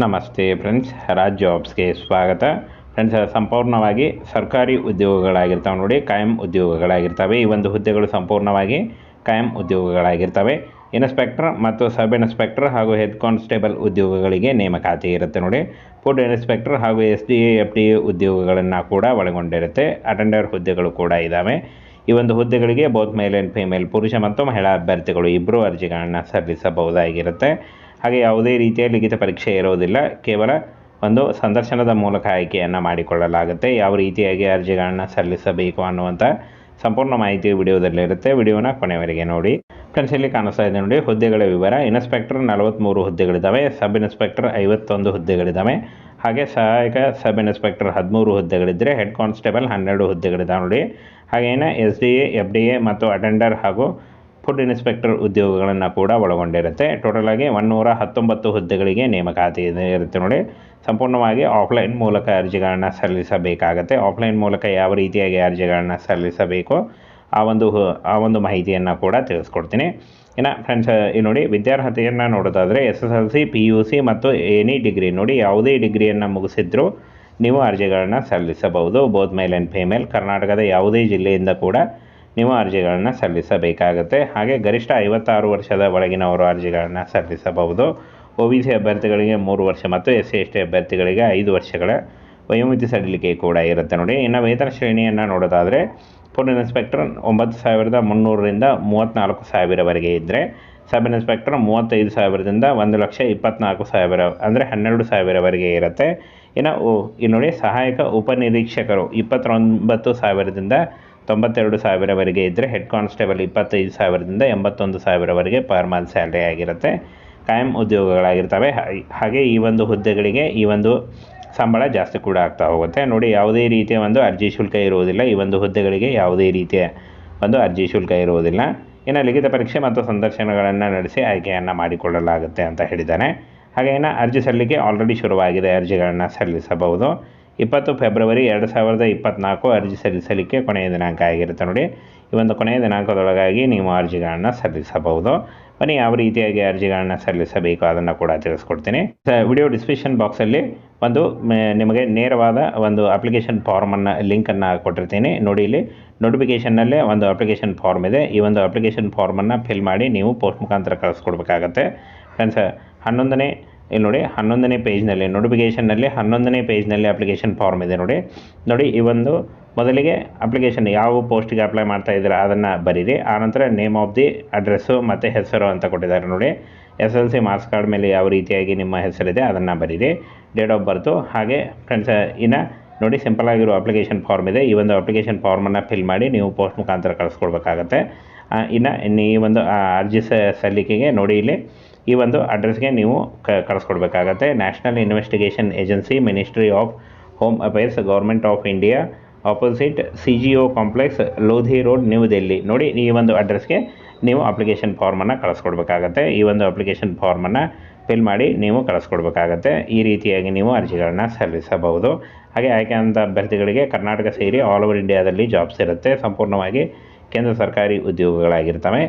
ನಮಸ್ತೆ ಫ್ರೆಂಡ್ಸ್, ರಾಜ್ ಜಾಬ್ಸ್ಗೆ ಸ್ವಾಗತ. ಫ್ರೆಂಡ್ಸ್, ಸಂಪೂರ್ಣವಾಗಿ ಸರ್ಕಾರಿ ಉದ್ಯೋಗಗಳಾಗಿರ್ತವೆ ನೋಡಿ, ಕಾಯಂ ಉದ್ಯೋಗಗಳಾಗಿರ್ತವೆ. ಈ ಒಂದು ಹುದ್ದೆಗಳು ಸಂಪೂರ್ಣವಾಗಿ ಕಾಯಂ ಉದ್ಯೋಗಗಳಾಗಿರ್ತವೆ. ಇನ್ಸ್ಪೆಕ್ಟರ್ ಮತ್ತು ಸಬ್ ಇನ್ಸ್ಪೆಕ್ಟರ್ ಹಾಗೂ ಹೆಡ್ ಕಾನ್ಸ್ಟೇಬಲ್ ಉದ್ಯೋಗಗಳಿಗೆ ನೇಮಕಾತಿ ಇರುತ್ತೆ ನೋಡಿ. ಫುಡ್ ಇನ್ಸ್ಪೆಕ್ಟರ್ ಹಾಗೂ SDA FDA ಉದ್ಯೋಗಗಳನ್ನು ಕೂಡ ಒಳಗೊಂಡಿರುತ್ತೆ. ಅಟೆಂಡರ್ ಹುದ್ದೆಗಳು ಕೂಡ ಇದ್ದಾವೆ. ಈ ಒಂದು ಹುದ್ದೆಗಳಿಗೆ ಬೋತ್ ಮೇಲ್ ಆ್ಯಂಡ್ ಫೀಮೇಲ್, ಪುರುಷ ಮತ್ತು ಮಹಿಳಾ ಅಭ್ಯರ್ಥಿಗಳು ಇಬ್ಬರು ಅರ್ಜಿಗಳನ್ನು ಸಲ್ಲಿಸಬಹುದಾಗಿರುತ್ತೆ. ಹಾಗೆ ಯಾವುದೇ ರೀತಿಯ ಲಿಖಿತ ಪರೀಕ್ಷೆ ಇರೋದಿಲ್ಲ, ಕೇವಲ ಒಂದು ಸಂದರ್ಶನದ ಮೂಲಕ ಆಯ್ಕೆಯನ್ನು ಮಾಡಿಕೊಳ್ಳಲಾಗುತ್ತೆ. ಯಾವ ರೀತಿಯಾಗಿ ಅರ್ಜಿಗಳನ್ನು ಸಲ್ಲಿಸಬೇಕು ಅನ್ನುವಂಥ ಸಂಪೂರ್ಣ ಮಾಹಿತಿ ವಿಡಿಯೋದಲ್ಲಿರುತ್ತೆ. ವಿಡಿಯೋನ ಕೊನೆವರೆಗೆ ನೋಡಿ. ಫ್ರೆಂಡ್ಸ್, ಇಲ್ಲಿ ಕಾಣಿಸ್ತಾ ಇದೆ ನೋಡಿ ಹುದ್ದೆಗಳ ವಿವರ. ಇನ್ಸ್ಪೆಕ್ಟರ್ 43 ಹುದ್ದೆಗಳಿದ್ದಾವೆ, ಸಬ್ ಇನ್ಸ್ಪೆಕ್ಟರ್ 51 ಹುದ್ದೆಗಳಿದ್ದಾವೆ, ಹಾಗೆ ಸಹಾಯಕ ಸಬ್ ಇನ್ಸ್ಪೆಕ್ಟರ್ 13 ಹುದ್ದೆಗಳಿದ್ದರೆ ಹೆಡ್ ಕಾನ್ಸ್ಟೇಬಲ್ 12 ಹುದ್ದೆಗಳಿದ್ದಾವೆ ನೋಡಿ. ಹಾಗೇನೇ SDA FDA ಮತ್ತು ಅಟೆಂಡರ್ ಹಾಗೂ ಫುಡ್ ಇನ್ಸ್ಪೆಕ್ಟರ್ ಉದ್ಯೋಗಗಳನ್ನು ಕೂಡ ಒಳಗೊಂಡಿರುತ್ತೆ. ಟೋಟಲ್ ಆಗಿ 119 ಹುದ್ದೆಗಳಿಗೆ ನೇಮಕಾತಿ ಇರುತ್ತೆ ನೋಡಿ. ಸಂಪೂರ್ಣವಾಗಿ ಆಫ್ಲೈನ್ ಮೂಲಕ ಅರ್ಜಿಗಳನ್ನು ಸಲ್ಲಿಸಬೇಕಾಗತ್ತೆ. ಆಫ್ಲೈನ್ ಮೂಲಕ ಯಾವ ರೀತಿಯಾಗಿ ಅರ್ಜಿಗಳನ್ನು ಸಲ್ಲಿಸಬೇಕು ಆ ಒಂದು ಮಾಹಿತಿಯನ್ನು ಕೂಡ ತಿಳಿಸ್ಕೊಡ್ತೀನಿ. ಇನ್ನು ಫ್ರೆಂಡ್ಸ್, ನೋಡಿ ವಿದ್ಯಾರ್ಹತೆಯನ್ನು ನೋಡೋದಾದರೆ SSLC PUC ಮತ್ತು ಎನಿ ಡಿಗ್ರಿ ನೋಡಿ, ಯಾವುದೇ ಡಿಗ್ರಿಯನ್ನು ಮುಗಿಸಿದ್ರೂ ನೀವು ಅರ್ಜಿಗಳನ್ನು ಸಲ್ಲಿಸಬಹುದು. Both male and female. ಕರ್ನಾಟಕದ ಯಾವುದೇ ಜಿಲ್ಲೆಯಿಂದ ಕೂಡ ನೀವು ಅರ್ಜಿಗಳನ್ನು ಸಲ್ಲಿಸಬೇಕಾಗುತ್ತೆ. ಹಾಗೆ ಗರಿಷ್ಠ 56 ವರ್ಷದ ಒಳಗಿನವರು ಅರ್ಜಿಗಳನ್ನು ಸಲ್ಲಿಸಬಹುದು. OBC ಅಭ್ಯರ್ಥಿಗಳಿಗೆ 3 ವರ್ಷ ಮತ್ತು SC/ST ಅಭ್ಯರ್ಥಿಗಳಿಗೆ 5 ವರ್ಷಗಳ ವಯೋಮಿತಿ ಸಡಿಲಿಕೆ ಕೂಡ ಇರುತ್ತೆ ನೋಡಿ. ಇನ್ನು ವೇತನ ಶ್ರೇಣಿಯನ್ನು ನೋಡೋದಾದರೆ ಫುಡ್ ಇನ್ಸ್ಪೆಕ್ಟರ್ 9,300ರಿಂದ 34,000ವರೆಗೆ ಇದ್ದರೆ, ಸಬ್ ಇನ್ಸ್ಪೆಕ್ಟರ್ 35,000ದಿಂದ 1,24,000 ಅಂದರೆ 12,000ವರೆಗೆ ಇರುತ್ತೆ. ಇನ್ನು ನೋಡಿ ಸಹಾಯಕ ಉಪನಿರೀಕ್ಷಕರು 29,000ದಿಂದ 92,000ವರೆಗೆ ಇದ್ದರೆ, ಹೆಡ್ ಕಾನ್ಸ್ಟೇಬಲ್ 25,000ದಿಂದ 81,000ವರೆಗೆ ಪರ್ ಮಂತ್ ಸ್ಯಾಲ್ರಿ ಆಗಿರುತ್ತೆ. ಕಾಯಂ ಉದ್ಯೋಗಗಳಾಗಿರ್ತವೆ. ಹಾಗೆ ಈ ಒಂದು ಹುದ್ದೆಗಳಿಗೆ ಈ ಒಂದು ಸಂಬಳ ಜಾಸ್ತಿ ಕೂಡ ಆಗ್ತಾ ಹೋಗುತ್ತೆ ನೋಡಿ. ಯಾವುದೇ ರೀತಿಯ ಒಂದು ಅರ್ಜಿ ಶುಲ್ಕ ಇರುವುದಿಲ್ಲ. ಈ ಒಂದು ಹುದ್ದೆಗಳಿಗೆ ಯಾವುದೇ ರೀತಿಯ ಒಂದು ಅರ್ಜಿ ಶುಲ್ಕ ಇರುವುದಿಲ್ಲ. ಇನ್ನು ಲಿಖಿತ ಪರೀಕ್ಷೆ ಮತ್ತು ಸಂದರ್ಶನಗಳನ್ನು ನಡೆಸಿ ಆಯ್ಕೆಯನ್ನು ಮಾಡಿಕೊಳ್ಳಲಾಗುತ್ತೆ ಅಂತ ಹೇಳಿದ್ದಾನೆ. ಹಾಗೆ ಅರ್ಜಿ ಸಲ್ಲಿಕೆ ಆಲ್ರೆಡಿ ಶುರುವಾಗಿದೆ. ಅರ್ಜಿಗಳನ್ನು ಸಲ್ಲಿಸಬಹುದು. 20 ಫೆಬ್ರವರಿ 2024 ಅರ್ಜಿ ಸಲ್ಲಿಸಲಿಕ್ಕೆ ಕೊನೆಯ ದಿನಾಂಕ ಆಗಿರುತ್ತೆ ನೋಡಿ. ಈ ಒಂದು ಕೊನೆಯ ದಿನಾಂಕದೊಳಗಾಗಿ ನೀವು ಅರ್ಜಿಗಳನ್ನು ಸಲ್ಲಿಸಬಹುದು. ಬನ್ನಿ, ಯಾವ ರೀತಿಯಾಗಿ ಅರ್ಜಿಗಳನ್ನು ಸಲ್ಲಿಸಬೇಕು ಅದನ್ನು ಕೂಡ ತಿಳಿಸ್ಕೊಡ್ತೀನಿ. ವಿಡಿಯೋ ಡಿಸ್ಕ್ರಿಪ್ಷನ್ ಬಾಕ್ಸಲ್ಲಿ ಒಂದು ನಿಮಗೆ ನೇರವಾದ ಒಂದು ಅಪ್ಲಿಕೇಶನ್ ಫಾರ್ಮನ್ನು ಲಿಂಕನ್ನು ಕೊಟ್ಟಿರ್ತೀನಿ ನೋಡಿ. ಇಲ್ಲಿ ನೋಟಿಫಿಕೇಷನ್ನಲ್ಲೇ ಒಂದು ಅಪ್ಲಿಕೇಶನ್ ಫಾರ್ಮ್ ಇದೆ. ಈ ಒಂದು ಅಪ್ಲಿಕೇಶನ್ ಫಾರ್ಮನ್ನು ಫಿಲ್ ಮಾಡಿ ನೀವು ಪೋಸ್ಟ್ ಮುಖಾಂತರ ಕಳಿಸ್ಕೊಡ್ಬೇಕಾಗತ್ತೆ. ಫ್ರೆಂಡ್ಸ್, ಇಲ್ಲಿ ನೋಡಿ 11ನೇ ಪೇಜ್ನಲ್ಲಿ ನೋಟಿಫಿಕೇಷನ್ನಲ್ಲಿ 11ನೇ ಪೇಜ್ನಲ್ಲಿ ಅಪ್ಲಿಕೇಶನ್ ಫಾರ್ಮ್ ಇದೆ ನೋಡಿ. ಈ ಒಂದು ಮೊದಲಿಗೆ ಅಪ್ಲಿಕೇಶನ್ ಯಾವ ಪೋಸ್ಟಿಗೆ ಅಪ್ಲೈ ಮಾಡ್ತಾ ಇದ್ದೀರಾ ಅದನ್ನು ಬರೀರಿ. ಆನಂತರ ನೇಮ್ ಆಫ್ ದಿ ಅಡ್ರೆಸ್ಸು ಮತ್ತು ಹೆಸರು ಅಂತ ಕೊಟ್ಟಿದ್ದಾರೆ ನೋಡಿ. SSLC ಮಾರ್ಕ್ಸ್ ಕಾರ್ಡ್ ಮೇಲೆ ಯಾವ ರೀತಿಯಾಗಿ ನಿಮ್ಮ ಹೆಸರಿದೆ ಅದನ್ನು ಬರೀರಿ. Date of birth. ಹಾಗೆ ಫ್ರೆಂಡ್ಸ್, ನೋಡಿ ಸಿಂಪಲ್ ಆಗಿರೋ ಅಪ್ಲಿಕೇಶನ್ ಫಾರ್ಮ್ ಇದೆ. ಈ ಒಂದು ಅಪ್ಲಿಕೇಶನ್ ಫಾರ್ಮನ್ನು ಫಿಲ್ ಮಾಡಿ ನೀವು ಪೋಸ್ಟ್ ಮುಖಾಂತರ ಕಳಿಸ್ಕೊಡ್ಬೇಕಾಗತ್ತೆ. ಈ ಒಂದು ಅರ್ಜಿ ಸಲ್ಲಿಕೆಗೆ ನೋಡಿ ಇಲ್ಲಿ ಈ ಒಂದು ಅಡ್ರೆಸ್ಗೆ ನೀವು ಕಳಿಸ್ಕೊಡ್ಬೇಕಾಗತ್ತೆ. National investigation agency, ministry of home affairs, government of India, opposite CGO complex, Lodhi road, new Delhi ನೋಡಿ. ಈ ಒಂದು ಅಡ್ರೆಸ್ಗೆ ನೀವು ಅಪ್ಲಿಕೇಶನ್ ಫಾರ್ಮನ್ನು ಕಳಿಸ್ಕೊಡ್ಬೇಕಾಗತ್ತೆ. ಈ ಒಂದು ಅಪ್ಲಿಕೇಶನ್ ಫಾರ್ಮನ್ನು ಫಿಲ್ ಮಾಡಿ ನೀವು ಕಳಿಸ್ಕೊಡ್ಬೇಕಾಗತ್ತೆ. ಈ ರೀತಿಯಾಗಿ ನೀವು ಅರ್ಜಿಗಳನ್ನು ಸಲ್ಲಿಸಬಹುದು. ಹಾಗೆ ಆಯ್ಕೆಯಾದ ಅಭ್ಯರ್ಥಿಗಳಿಗೆ ಕರ್ನಾಟಕ ಸೇರಿ ಆಲ್ ಓವರ್ ಇಂಡಿಯಾದಲ್ಲಿ ಜಾಬ್ಸ್ ಇರುತ್ತೆ. ಸಂಪೂರ್ಣವಾಗಿ ಕೇಂದ್ರ ಸರ್ಕಾರಿ ಉದ್ಯೋಗಗಳಾಗಿರ್ತವೆ.